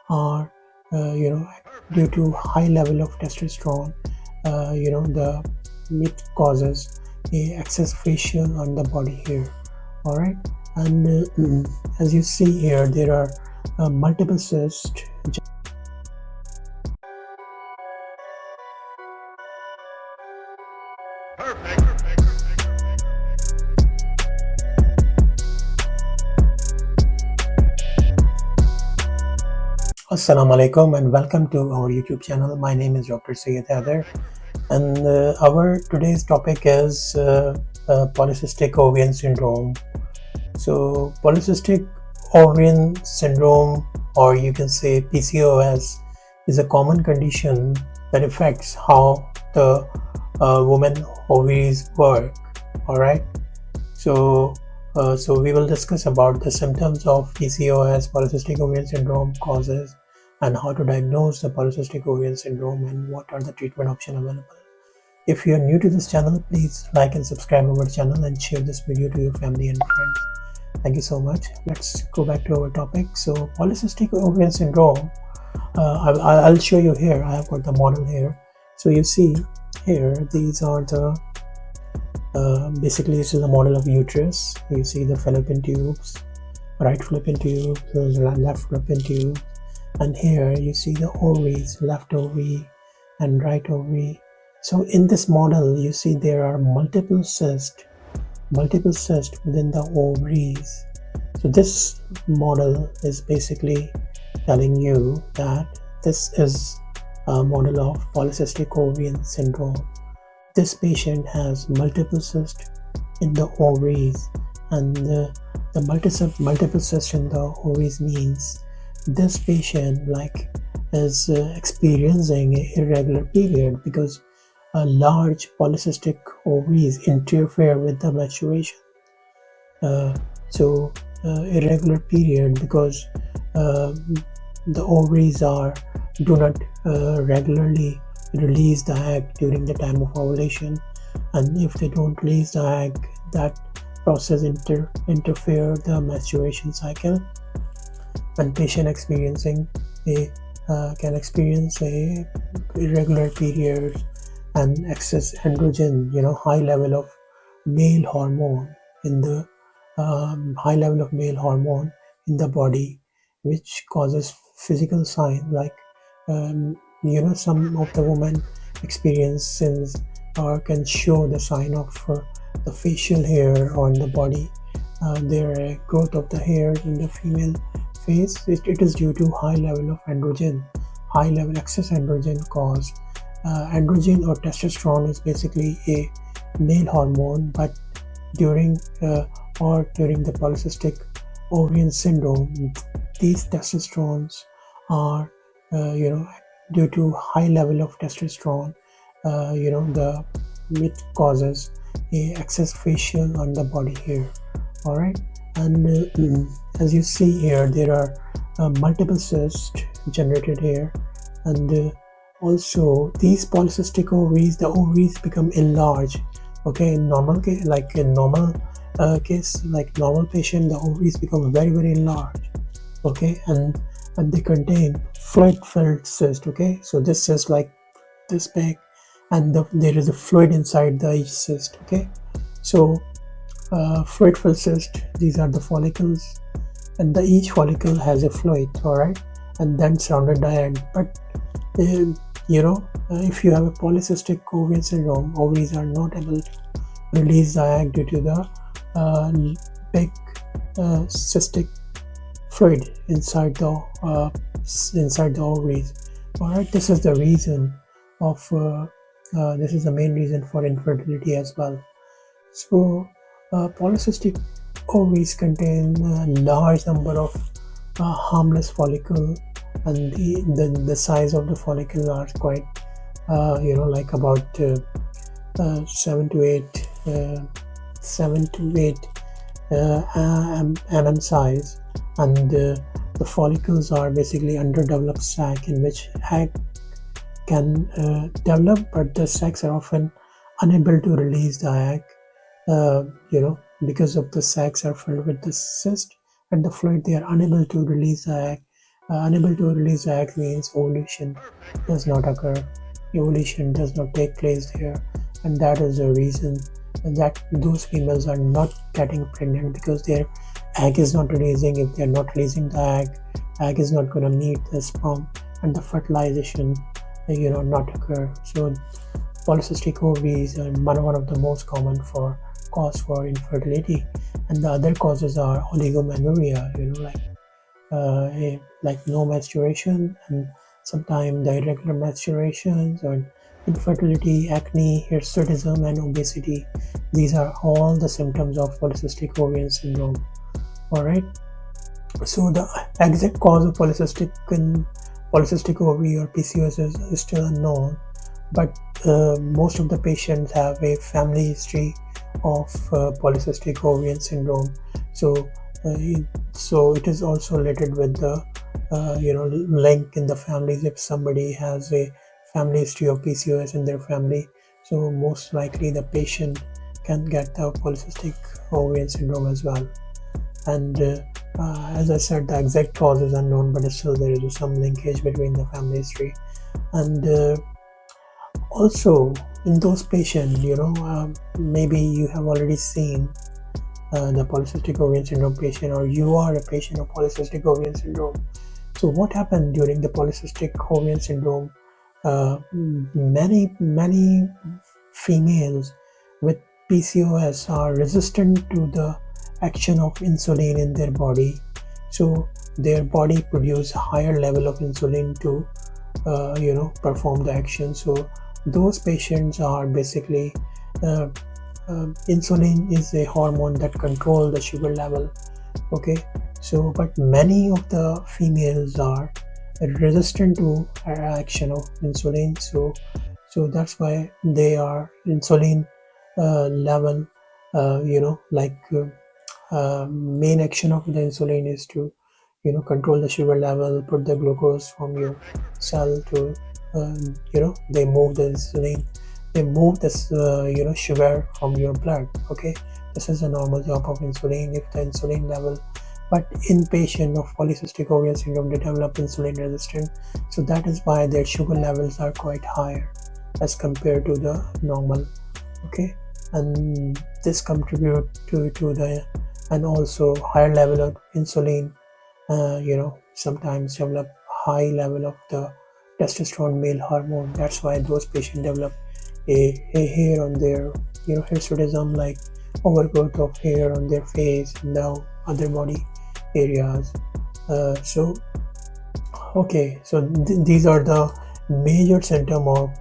are uh, you know due to high level of testosterone. The it causes a excess facial on the body hair. All right, and as you see here, there are multiple cysts. Assalamu alaikum and welcome to our YouTube channel. My name is Dr.Syed, and our today's topic is polycystic ovarian syndrome. So, polycystic ovarian syndrome, or you can say PCOS, is a common condition that affects how the woman ovaries work. All right. So, so we will discuss about the symptoms of PCOS, polycystic ovarian syndrome, causes, and how to diagnose the polycystic ovarian syndrome, and what are the treatment options available. If you are new to this channel, please like and subscribe our channel and share this video to your family and friends. Thank you so much. Let's go back to our topic. So, polycystic ovarian syndrome. I'll show you here. I have got the model here. So you see here, these are the basically this is a model of uterus. You see the fallopian tubes, right fallopian tube, left fallopian tube, and here you see the ovaries, left ovary and right ovary. So in this model, you see there are multiple cysts within the ovaries. So this model is basically telling you that this is a model of polycystic ovarian syndrome. This patient has multiple cysts in the ovaries, and the multiple cysts in the ovaries means this patient is experiencing an irregular period because a large polycystic ovaries interfere with the menstruation. So irregular period because uh, the ovaries do not regularly release the egg during the time of ovulation, and if they don't release the egg, that process interfere the menstruation cycle, and patient experiencing a can experience a irregular periods and excess androgen, high level of male hormone in the high level of male hormone in the body, which causes physical signs like some of the women experiences or can show the sign of the facial hair on the body. Their growth of the hair in the female face, it is due to high level of androgen, high level excess androgen cause. Androgen or testosterone is basically a male hormone, but during during the polycystic ovarian syndrome, these testosterones are due to high level of testosterone. The it causes a excess facial on the body hair. All right, and as you see here, there are multiple cysts generated here, and also these polycystic ovaries, the ovaries become enlarged. Okay, in normal case, like in normal case, like normal patient, the ovaries become very enlarged. Okay, and they contain fluid-filled cyst. Okay, so this cyst like this big, and there is a fluid inside the each cyst. Okay, so fluid-filled cyst, these are the follicles, and each follicle has a fluid. All right, and then surrounded by egg. But if you have a polycystic ovarian syndrome, ovaries are not able to release the egg due to the big cystic fluid inside the ovaries. All right, this is the reason of this is the main reason for infertility as well. So polycystic ovaries contain a large number of harmless follicle, and the size of the follicle are quite like about 7 to 8 mm size, and the follicles are basically underdeveloped sac in which egg can develop, but the sacs are often unable to release the egg. Because of the sacs are filled with the cyst and the fluid, they are unable to release the egg, Unable to release the egg means ovulation does not occur. Ovulation does not take place there, and that is the reason that those females are not getting pregnant, because their egg is not releasing. If they are not releasing the egg is not going to meet the sperm, and the fertilization, not occur. So polycystic ovaries are one of the most common for cause for infertility, and the other causes are oligomenorrhea, like no menstruation, and sometimes the irregular menstruations, or infertility, acne, hirsutism, and obesity. These are all the symptoms of polycystic ovarian syndrome. All right. So the exact cause of polycystic ovary or PCOS is still unknown, but most of the patients have a family history of polycystic ovarian syndrome. So, it is also related with the link in the families. If somebody has a family history of PCOS in their family, so most likely the patient can get the polycystic ovarian syndrome as well. And as I said, the exact cause is unknown, but still there is some linkage between the family history. And also in those patients, maybe you have already seen the polycystic ovarian syndrome patient, or you are a patient of polycystic ovarian syndrome. So what happened during the polycystic ovarian syndrome? Many females with PCOS are resistant to the action of insulin in their body, so their body produce higher level of insulin to perform the action. So those patients are basically uh, insulin is a hormone that control the sugar level. Okay, so but many of the females are resistant to action of insulin, so that's why they are insulin level, main action of the insulin is to control the sugar level, put the glucose from your cell to they move the insulin, they move this sugar from your blood. Okay, this is a normal job of insulin. If the insulin level, but in patient of polycystic ovarian syndrome, they develop insulin resistance, so that is why their sugar levels are quite higher as compared to the normal. Okay, and this contribute to the, and also higher level of insulin sometimes develop high level of the testosterone male hormone. That's why those patients develop a hair on their hirsutism, like overgrowth of hair on their face and the other body areas. So okay, so these are the major symptom of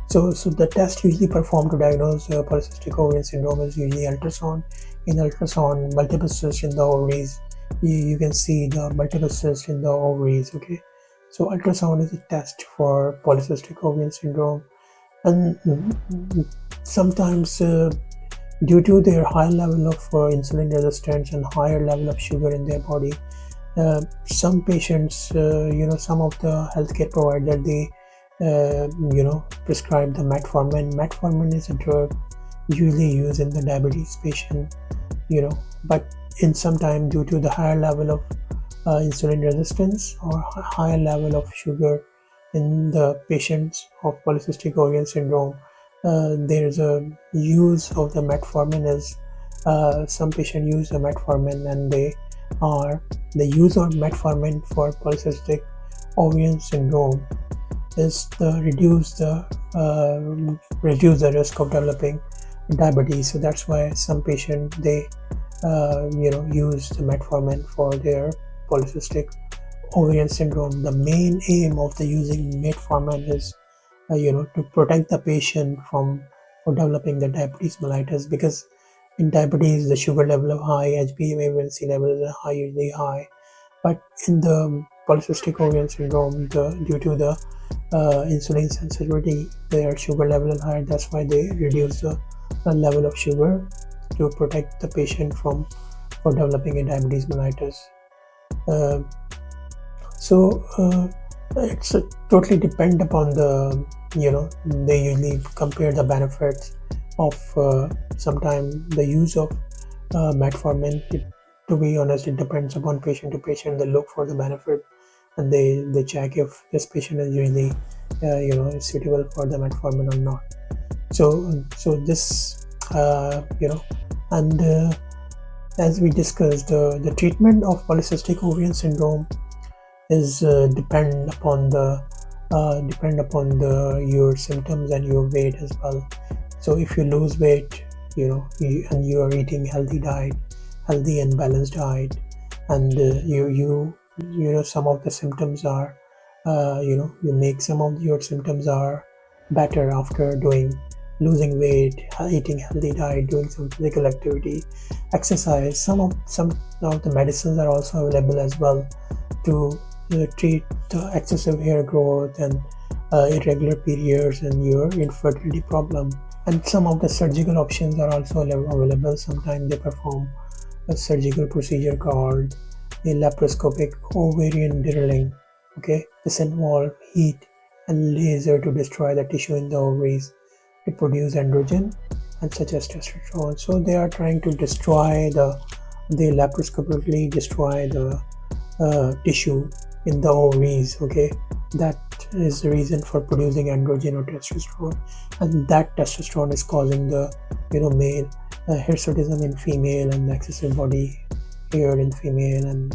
so the test usually performed to diagnose polycystic ovarian syndrome is usually ultrasound. In ultrasound, multiple cysts in the ovaries, you can see the multiple cysts in the ovaries. Okay, so ultrasound is a test for polycystic ovarian syndrome. And sometimes due to their high level of insulin resistance and higher level of sugar in their body, some patients, some of the healthcare provider, they prescribe the metformin. Metformin is a drug usually used in the diabetes patient, but in some time, due to the higher level of insulin resistance or higher level of sugar in the patients of polycystic ovarian syndrome, there's a use of the metformin. As some patients use the metformin, and the use of metformin for polycystic ovarian syndrome is to reduce the risk of developing diabetes. So that's why some patients, they use the metformin for their polycystic ovarian syndrome. The main aim of the using metformin is to protect the patient from developing the diabetes mellitus, because in diabetes the sugar level of high, HbA1c levels are usually high, but in the polycystic ovarian syndrome, due to the insulin sensitivity, their sugar level is high. That's why they reduce the level of sugar to protect the patient from developing a diabetes mellitus. Uh, so it's totally depend upon the, they usually compare the benefits of sometimes the use of metformin. To be honest, it depends upon patient to patient. They look for the benefit, and they check if this patient is really suitable for the metformin or not. So this and as we discussed, the treatment of polycystic ovarian syndrome is depend upon your symptoms and your weight as well. So if you lose weight, and you are eating healthy and balanced diet, and some of the symptoms are you make some of your symptoms are better after losing weight, eating healthy diet, doing some physical activity, exercise. Some of the medicines are also available as well to treat the excessive hair growth and irregular periods and your infertility problem. And some of the surgical options are also available. Sometimes they perform a surgical procedure called a laparoscopic ovarian drilling. Okay, this involves heat and laser to destroy the tissue in the ovaries to produce androgen and such as testosterone. So they are trying to they laparoscopically destroy the tissue in the ovaries. Okay, that is the reason for producing androgen or testosterone, and that testosterone is causing the male hirsutism in female and excessive body hair in female, and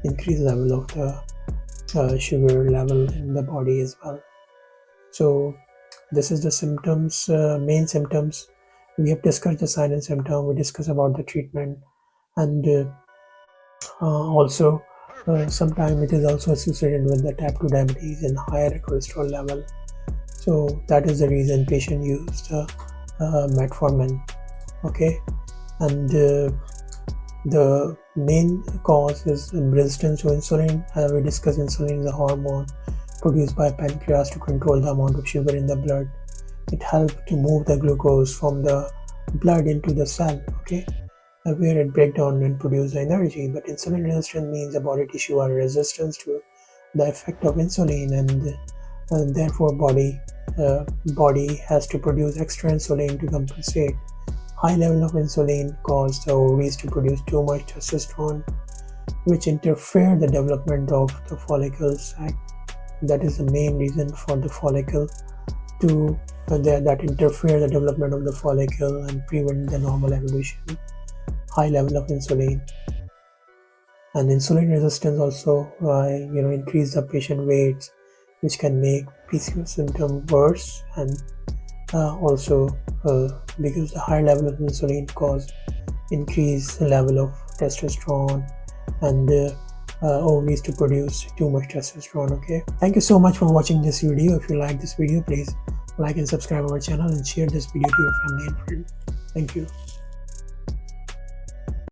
increased level of the sugar level in the body as well. So this is the symptoms, main symptoms. We have discussed the sign and symptom. We discussed about the treatment, and also sometimes it is also associated with the type 2 diabetes and higher cholesterol level. So that is the reason patient used metformin. Okay, and the main cause is resistance to insulin. As we discussed, insulin is a hormone produced by pancreas to control the amount of sugar in the blood. It helps to move the glucose from the blood into the cell, okay, where it breaks down and produces the energy. But insulin resistance means the body tissue are resistant to the effect of insulin, and therefore body has to produce extra insulin to compensate. High level of insulin cause the ovaries to produce too much testosterone, which interfere the development of the follicle sac. That is the main reason for the follicle to that interfere the development of the follicle and prevent the normal evolution. High level of insulin and insulin resistance also increase the patient weights, which can make PCOS symptom worse, and also because the high level of insulin cause increased level of testosterone and ovaries to produce too much testosterone. Okay, thank you so much for watching this video. If you like this video, please like and subscribe our channel and share this video to your family and friends. Thank you.